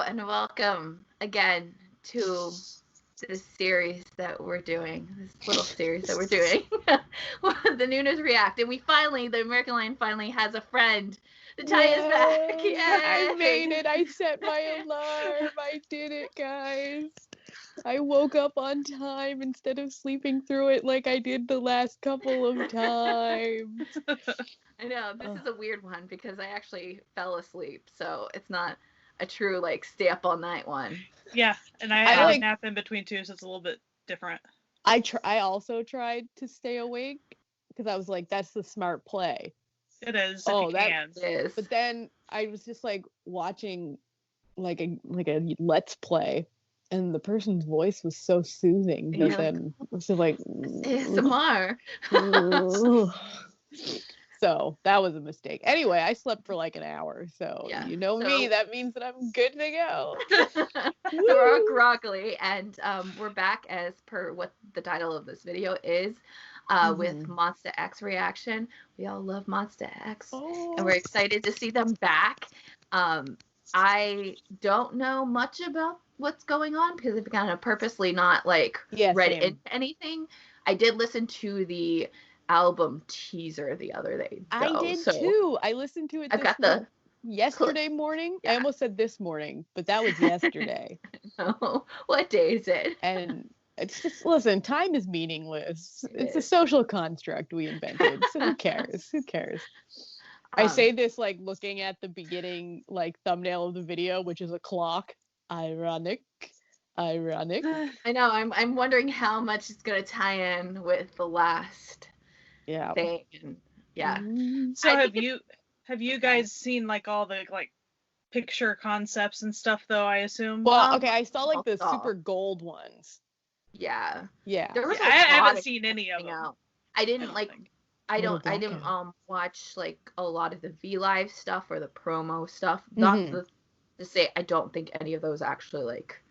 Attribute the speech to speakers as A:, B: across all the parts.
A: and welcome again to this series that we're doing, this little series that we're doing, the Noonas React. And the American Lion finally has a friend. The tie is back. Yay!
B: I made it. I set my alarm. I did it, guys. I woke up on time instead of sleeping through it like I did the last couple of times.
A: I know, this is a weird one because I actually fell asleep, so it's not a true, like, stay up all night one.
C: Yeah, and I had a nap in between too, so it's a little bit different.
B: I also tried to stay awake because I was like, that's the smart play.
C: It is.
B: Oh, that
A: is.
B: But then I was just like watching like a Let's Play, and the person's voice was so soothing that then it was just like
A: ASMR.
B: So that was a mistake. Anyway, I slept for like an hour, so you know me, that means that I'm good to go.
A: So we're groggly, and we're back as per what the title of this video is, with MONSTA X reaction. We all love MONSTA X, and we're excited to see them back. I don't know much about what's going on because I've kind of purposely not like read into anything. I did listen to the album teaser the other day.
B: I did too. I listened to it yesterday morning. I almost said this morning, but that was yesterday.
A: No. What day is it?
B: And it's just, listen, time is meaningless. It's a social construct we invented. So who cares? Who cares? I say this like looking at the beginning like thumbnail of the video, which is a clock. Ironic. I
A: know. I'm wondering how much it's gonna tie in with the last thing.
C: So have you guys seen like all the like picture concepts and stuff though, I assume?
B: Well, okay, I saw like the super gold ones.
A: Yeah.
B: There
C: was I haven't seen any of them.
A: Out. I didn't like I didn't watch like a lot of the V Live stuff or the promo stuff. Not to say I don't think any of those actually like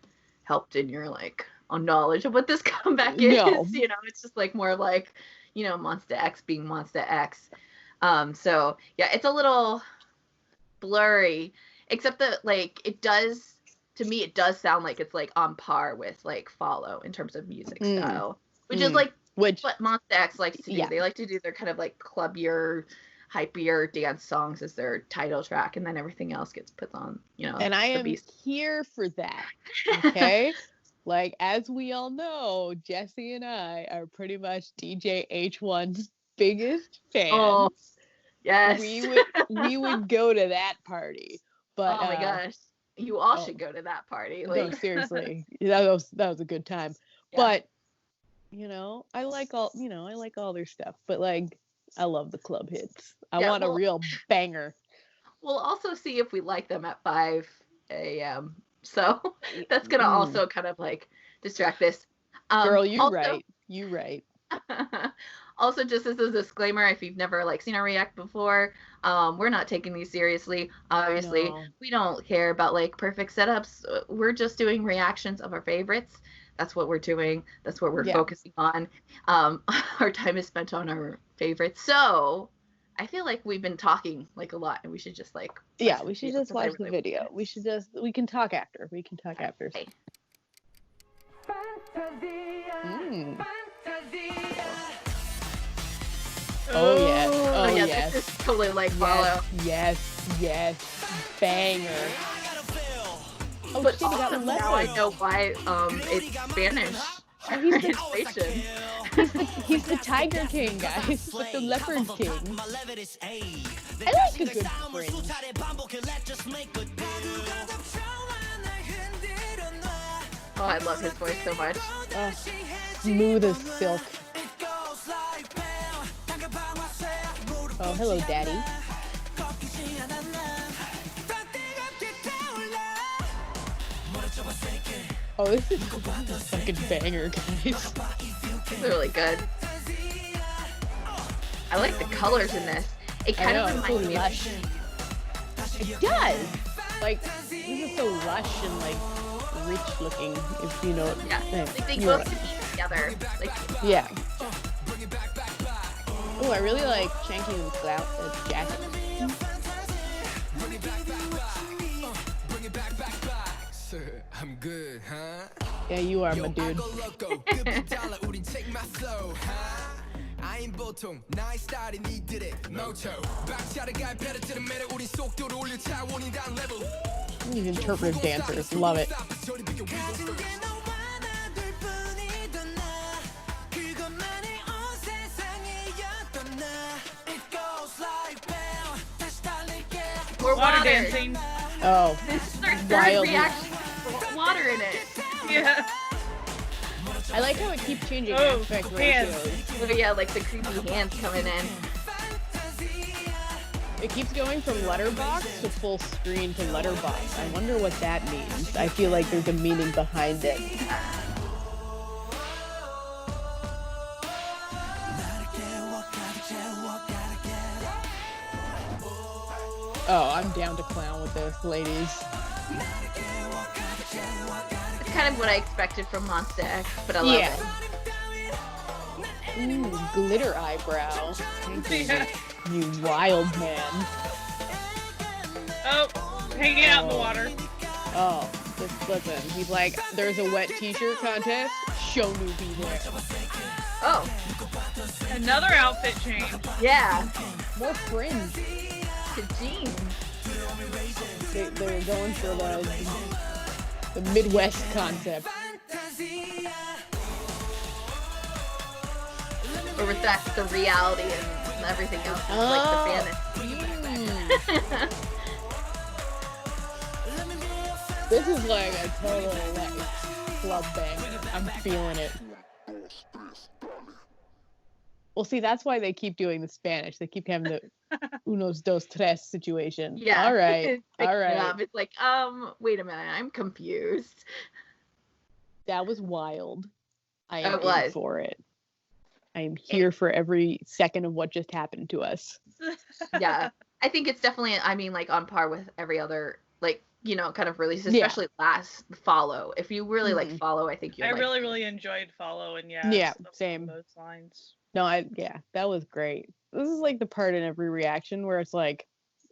A: helped in your like knowledge of what this comeback is.
B: No.
A: You know, it's just like more like, you know, MONSTA X being MONSTA X. So yeah, it's a little blurry, except that like it does sound like it's like on par with like Follow in terms of music style, which is like what MONSTA X likes to do. They like to do their kind of like clubbier, hypier dance songs as their title track, and then everything else gets put on, you know.
B: And I am here for that. Okay. Like, as we all know, Jesse and I are pretty much DJ H1's biggest fans.
A: Oh, yes.
B: We would go to that party. But
A: oh my gosh, you all should go to that party. Like,
B: no, seriously, that was a good time. Yeah. But you know, I like all their stuff. But like, I love the club hits. I want a real banger.
A: We'll also see if we like them at 5 a.m. So that's gonna also kind of like distract this.
B: Girl, you right.
A: Also, just as a disclaimer, if you've never like seen our react before, we're not taking these seriously. Obviously, we don't care about like perfect setups. We're just doing reactions of our favorites. That's what we're doing. That's what we're focusing on. Our time is spent on our favorites. So I feel like we've been talking like a lot, and we should just like
B: we should just watch the video. We can talk after. Okay. Oh yes.
A: This is totally like Follow.
B: Yes. Banger. Oh,
A: but also, now I know why it's Spanish.
B: He's the Tiger King, guys. But the Leopard King. I like a good spring.
A: Oh, I love his voice so much.
B: Smooth as silk. Oh, hello, Daddy. Oh, this is a fucking banger, guys.
A: This is really good. I like the colors in this. It kind of reminds me
B: lush. It does. Like, this is so lush and like rich looking, if you know what I'm saying.
A: Like they both can be together. Like,
B: yeah. Oh, I really like Shanky and Slout's jacket.
D: I'm good, huh?
B: Yeah, you are, my dude.
D: 아인 보통 나의 스타일이 니들의 모토 박자를 갈패를 들으면 우리 속도를 올려 차원이란 레벨.
B: These interpretive dancers, love it.
A: More
C: Water
A: water.
C: dancing.
B: Oh,
A: This is their third
B: Wild.
A: reaction. Water in it.
C: Yeah.
B: I like how it keeps changing
C: Oh,
B: aspect
C: hands.
B: ratios.
A: Oh yeah, like the creepy hands coming in.
B: It keeps going from letterbox to full screen to letterbox. I wonder what that means. I feel like there's a meaning behind it. Oh, I'm down to clown with this, ladies.
A: It's kind of what I expected from MONSTA X, but I love it.
B: Ooh, glitter eyebrow.
C: Yeah.
B: You wild man.
C: Oh, hanging out in the water.
B: Oh, listen. He's like, there's a wet t-shirt contest. Show newbie there.
A: Oh,
C: Another outfit change.
A: yeah.
B: More fringe.
A: To jeans.
B: They're going for the Midwest concept.
A: Or was that the reality and everything else? Is like the fantasy.
B: This is like a total like club bang. I'm feeling it. Well, see, that's why they keep doing the Spanish. They keep having the unos dos tres situation.
A: Yeah.
B: All right.
A: Picking
B: All
A: it
B: right.
A: up. It's like, wait a minute, I'm confused.
B: That was wild. I
A: It
B: am in
A: was.
B: for it. I am here for every second of what just happened to us.
A: Yeah. I think it's definitely, I mean, like on par with every other, like, you know, kind of release,
B: Yeah.
A: especially last Follow. If you really like Follow, I think you
C: I
A: like
C: really, really enjoyed Follow, and yeah,
B: Yeah,
C: stuff
B: same.
C: along those lines.
B: No, that was great. This is like the part in every reaction where it's like,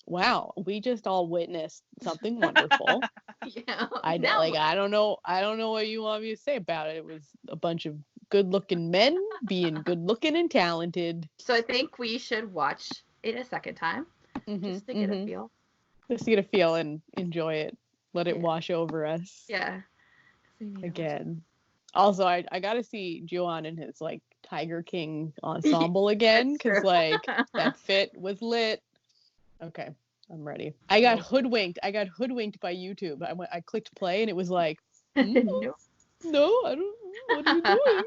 B: wow, we just all witnessed something wonderful.
A: Yeah.
B: I
A: Now
B: like
A: what?
B: I don't know what you want me to say about it. It was a bunch of good-looking men being good-looking and talented.
A: So I think we should watch it a second time just to get a feel.
B: Just to get a feel and enjoy it. Let it
A: Yeah.
B: wash over us
A: Yeah. We need to watch it.
B: again. Also, I gotta see Joan in his like Tiger King ensemble again
A: That's
B: because
A: true.
B: like that fit was lit. Okay, I'm ready. I got hoodwinked by YouTube. I clicked play and it was like,
A: Nope.
B: no, I don't. What are you doing?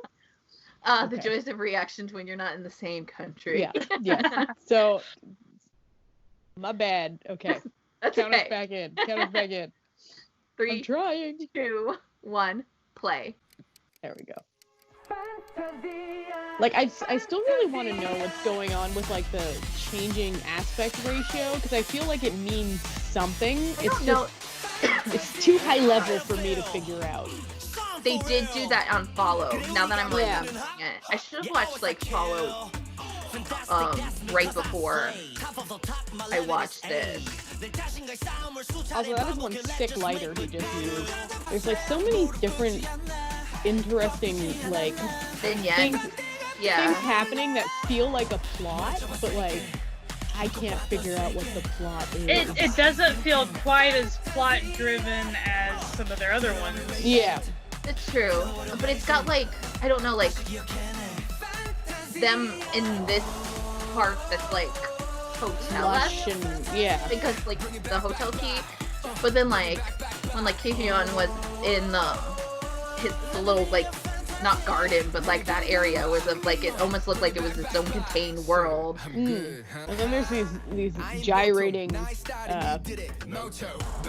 A: The
B: Okay.
A: joys of reactions when you're not in the same country.
B: Yeah. So, my bad. Okay,
A: That's
B: count us
A: okay.
B: back in. Count us back in. I'm
A: 3,
B: trying.
A: 2, 1, play.
B: There we go. Like I still really want to know what's going on with like the changing aspect ratio because I feel like it means something. It's
A: No,
B: just it's too high level for me to figure out.
A: they did do that on Follow. Now that I'm like
B: Yeah.
A: noticing it, I should have watched like Follow right before I watched this.
B: Also, that is one sick lighter he just used. There's like so many different interesting like
A: Vignettes.
B: things
A: Yeah.
B: happening that feel like a plot, but like I can't figure out what the plot is.
C: It doesn't feel quite as plot driven as some of their other ones.
B: Yeah.
A: It's true. But it's got like, I don't know, like them in this part that's like hotel
B: Lush and yeah.
A: because like the hotel key, but then like when like Kihyun was in the little like not garden but like that area was like it almost looked like it was its own contained world.
B: And then there's these gyrating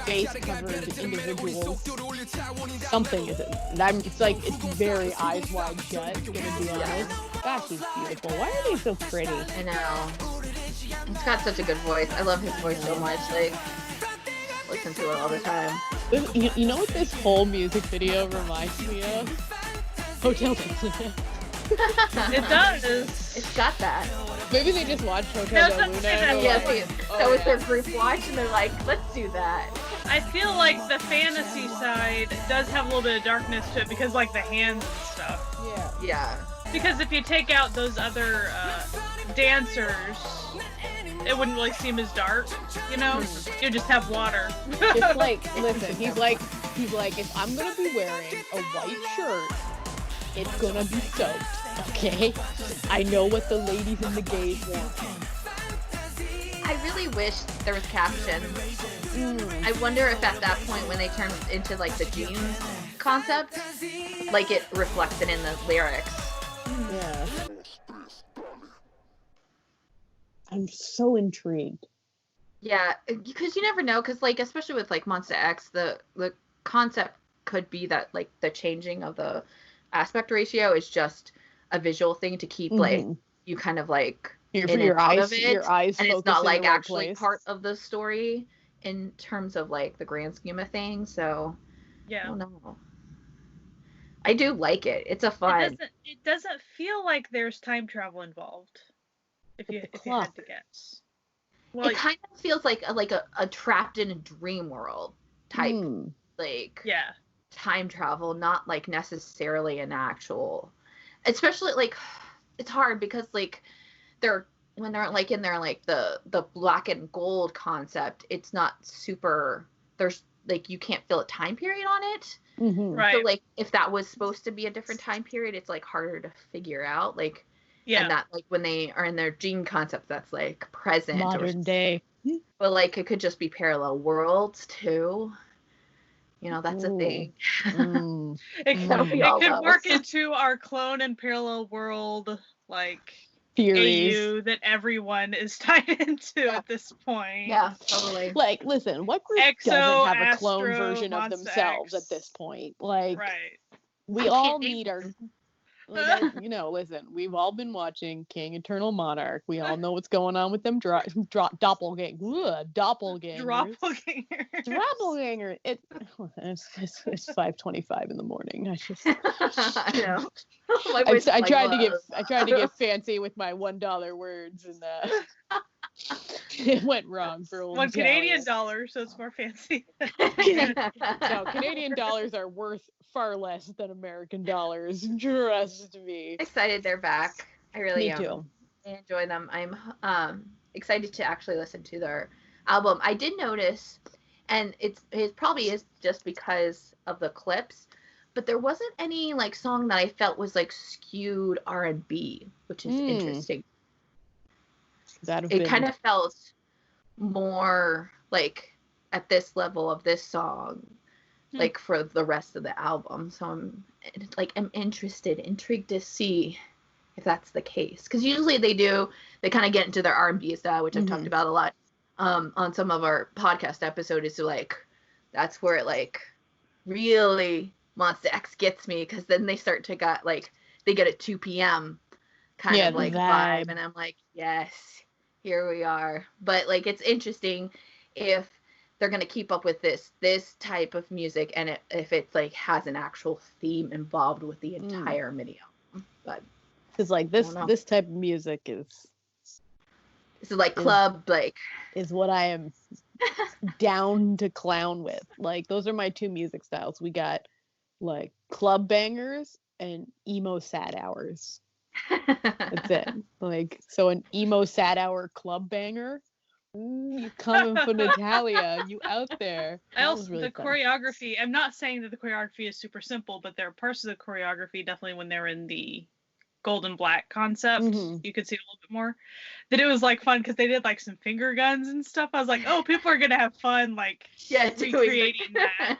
B: face covered individuals. Something is it? And it's like it's very eyes wide shut. Gonna be honest. Gosh, he's beautiful. Why are they so pretty?
A: I know. He's got such a good voice. I love his voice so much. Like, listen to it all the time.
B: You know what this whole music video reminds me of? Hotel Del
C: It does.
A: It's got that.
B: Maybe they just watched Hotel
C: No,
B: Del
C: don't
B: Luna.
C: say that
B: and were
A: Yeah,
B: like,
A: see, that was their group watch, and they're like, let's do that.
C: I feel like the fantasy side does have a little bit of darkness to it because, like, the hands and stuff.
A: Yeah.
C: Because if you take out those other dancers, it wouldn't really seem as dark, you know? You just have water.
B: Just like, listen, he's like, if I'm gonna be wearing a white shirt, it's gonna be soaked, okay? I know what the ladies and the gays want.
A: I really wish there was captions. I wonder if at that point when they turned into like the jeans concept, like it reflected in the lyrics.
B: Yeah. I'm so intrigued.
A: Yeah, because you never know, because like especially with like MONSTA X, the concept could be that like the changing of the aspect ratio is just a visual thing to keep like you kind of like
B: your eyes
A: and it's not like actually
B: place.
A: part of the story in terms of like the grand scheme of things. So
C: yeah,
A: I don't know. I do like it. It's a fun.
C: It doesn't feel like there's time travel involved. If you had to guess. Well,
A: it kind of feels like a trapped in a dream world type like time travel, not like necessarily an actual. Especially like it's hard because like when they're like in there like the black and gold concept, it's not super. There's like you can't feel a time period on it.
C: Right.
A: So like if that was supposed to be a different time period, it's like harder to figure out. Like and that like when they are in their gene concept, that's like present
B: modern day.
A: But like it could just be parallel worlds too. You know, that's a thing.
C: It could work into our clone and parallel world like
B: theories
C: AU that everyone is tied into at this point.
A: Yeah, totally.
B: Like, listen, what group doesn't have a clone version of themselves at this point? Like, we all need our. Like, you know, listen, we've all been watching King Eternal Monarch. We all know what's going on with them doppelgangers. Doppelganger. It's 5:25 in the morning.
A: I know.
B: I tried to get fancy with my $1 words, and it went wrong for old
C: $1 Canadian, so it's more fancy.
B: No, Canadian dollars are worth far less than American dollars. Trust me.
A: Excited they're back. I really am.
B: Me too.
A: I enjoy them. I'm excited to actually listen to their album. I did notice, and it probably is just because of the clips, but there wasn't any like song that I felt was like skewed R&B, which is interesting. It kind of felt more like at this level of this song, like for the rest of the album. So I'm intrigued to see if that's the case. Because usually they kind of get into their R&B style, which I've talked about a lot on some of our podcast episodes. So like that's where it like really MONSTA X gets me, because then they start to they get a 2 p.m. kind of like vibe, and I'm like, yes. Here we are. But like it's interesting if they're gonna keep up with this type of music, and if it's like has an actual theme involved with the entire video. But
B: because like this type of music is
A: like club like
B: is what I am down to clown with. Like those are my two music styles. We got like club bangers and emo sad hours. That's it. Like, so an emo sad hour club banger. You coming for Natalia? You out there?
C: The choreography. I'm not saying that the choreography is super simple, but there are parts of the choreography definitely when they're in the gold and black concept, you could see a little bit more. That it was like fun because they did like some finger guns and stuff. I was like, oh, people are gonna have fun like recreating that.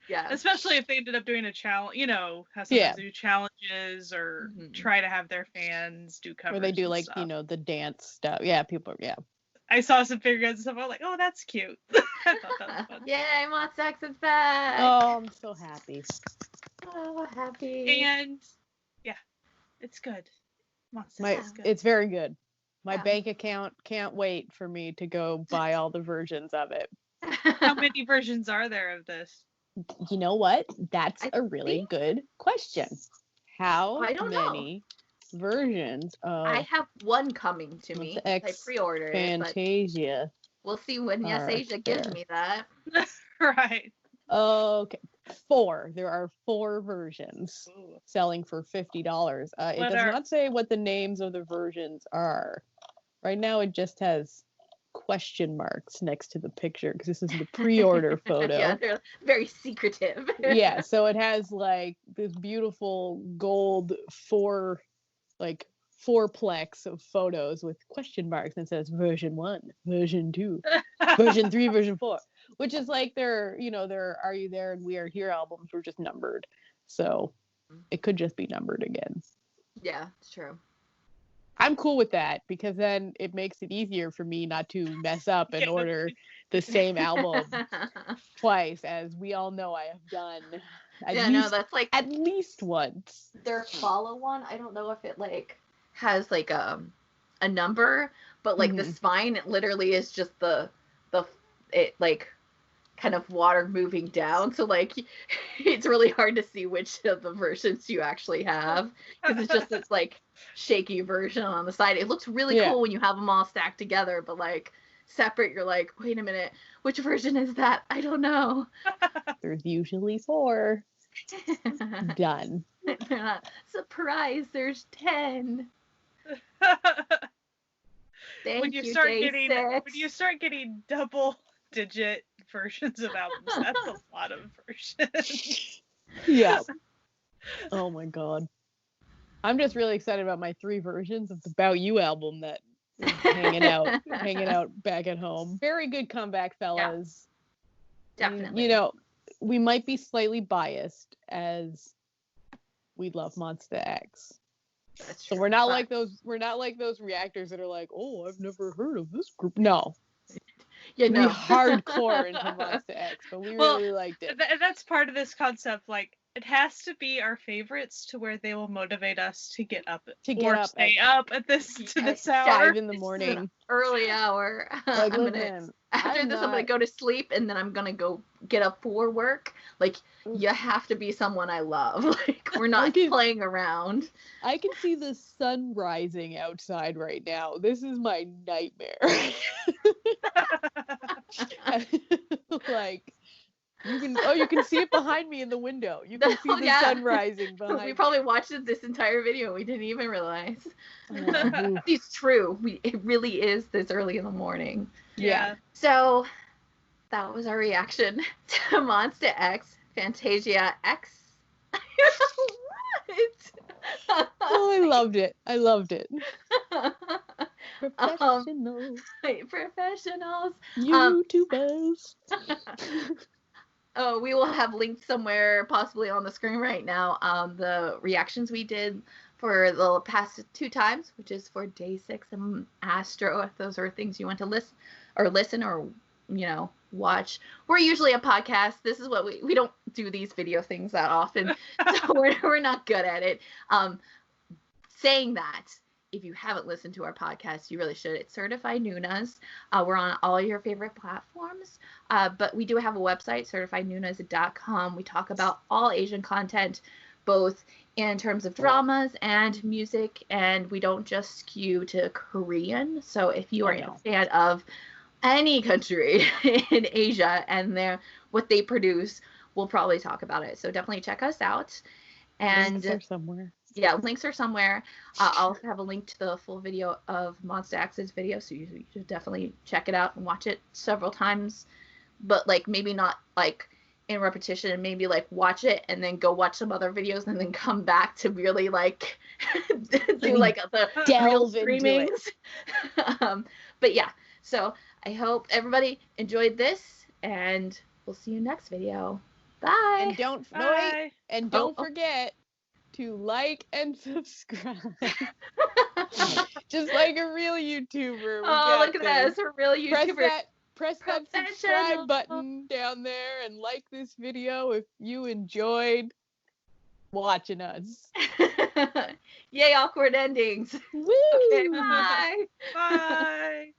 A: Yeah.
C: Especially if they ended up doing a challenge, you know, have some do challenges or try to have their fans do covers.
B: Or they do like,
C: stuff.
B: you know, the dance stuff. Yeah,
C: I saw some figure guns and stuff. I was like, oh, that's cute. I thought that was fun.
A: Yay, MONSTA X is back.
B: Oh, I'm so happy.
A: Oh, happy.
C: And yeah, it's good. MONSTA X is good.
B: It's very good. My bank account can't wait for me to go buy all the versions of it.
C: How many versions are there of this?
B: You know what? That's a really good question. How many versions of
A: I have one coming to me. I pre-ordered
B: Fantasia.
A: We'll see when Asia gives me that.
C: Right.
B: Okay. 4. There are 4 versions selling for $50. It does not say what the names of the versions are. Right now, it just has question marks next to the picture because this is the pre-order photo.
A: Yeah, they're very secretive.
B: Yeah, so it has like this beautiful gold fourplex of photos with question marks, and it says version 1, version 2, version 3, version 4, which is like their Are You There and We Are Here albums were just numbered, so it could just be numbered again.
A: Yeah, it's true.
B: I'm cool with that because then it makes it easier for me not to mess up and order the same album twice, as we all know I have done
A: that's like
B: at least once.
A: Their follow one, I don't know if it like has like a number, but like the spine, it literally is just it like kind of water moving down, so like it's really hard to see which of the versions you actually have because it's just this like shaky version on the side. It looks really cool when you have them all stacked together, but like separate, you're like, wait a minute, which version is that? I don't know.
B: There's usually 4. Done.
A: Surprise, there's 10.
C: When you start getting double digit versions of albums, that's a lot of versions.
B: Yeah. Oh my god. I'm just really excited about my 3 versions of the About You album that is hanging out back at home. Very good comeback, fellas.
A: Yeah. Definitely.
B: You know, we might be slightly biased as we love MONSTA X.
A: That's true.
B: So we're not like those reactors that are like, oh, I've never heard of this group. No.
A: Yeah, no.
B: We hardcore into MONSTA X, but we really liked it.
C: That's part of this concept. Like, it has to be our favorites to where they will motivate us to get up stay up at this hour.
B: 5 a.m.
A: Early hour.
B: Like,
A: I'm gonna go to sleep and then I'm gonna go get up for work. Like, you have to be someone I love. Like, we're not playing around.
B: I can see the sun rising outside right now. This is my nightmare. Like, you can see it behind me in the window. You can see the sun rising behind.
A: We probably watched this entire video. We didn't even realize. It's true. It really is this early in the morning.
B: Yeah.
A: So that was our reaction to MONSTA X, Fantasia X. What?
B: Oh, I loved it.
A: Professionals.
B: YouTubers.
A: Oh, we will have links somewhere, possibly on the screen right now, the reactions we did for the past 2 times, which is for Day 6 and Astro, if those are things you want to listen or watch. We're usually a podcast. This is what we don't do these video things that often, so we're not good at it. Saying that, if you haven't listened to our podcast, you really should. It's Certified Noonas. We're on all your favorite platforms, but we do have a website, certifiednoonas.com. We talk about all Asian content, both in terms of dramas and music, and we don't just skew to Korean. So if you are a fan of any country in Asia and what they produce, we'll probably talk about it. So definitely check us out. And
B: links are somewhere.
A: Yeah, links are somewhere. I'll also have a link to the full video of MONSTA X's video, so you should definitely check it out and watch it several times. But like maybe not like in repetition, and maybe like watch it and then go watch some other videos and then come back to really like do like the real streamings. But yeah, so I hope everybody enjoyed this, and we'll see you next video. Bye.
B: And don't forget to like and subscribe. Just like a real YouTuber.
A: Look at that. It's a real YouTuber.
B: Press that subscribe button down there and like this video if you enjoyed watching us.
A: Yay, awkward endings.
B: Woo!
A: Okay, bye.
C: Bye.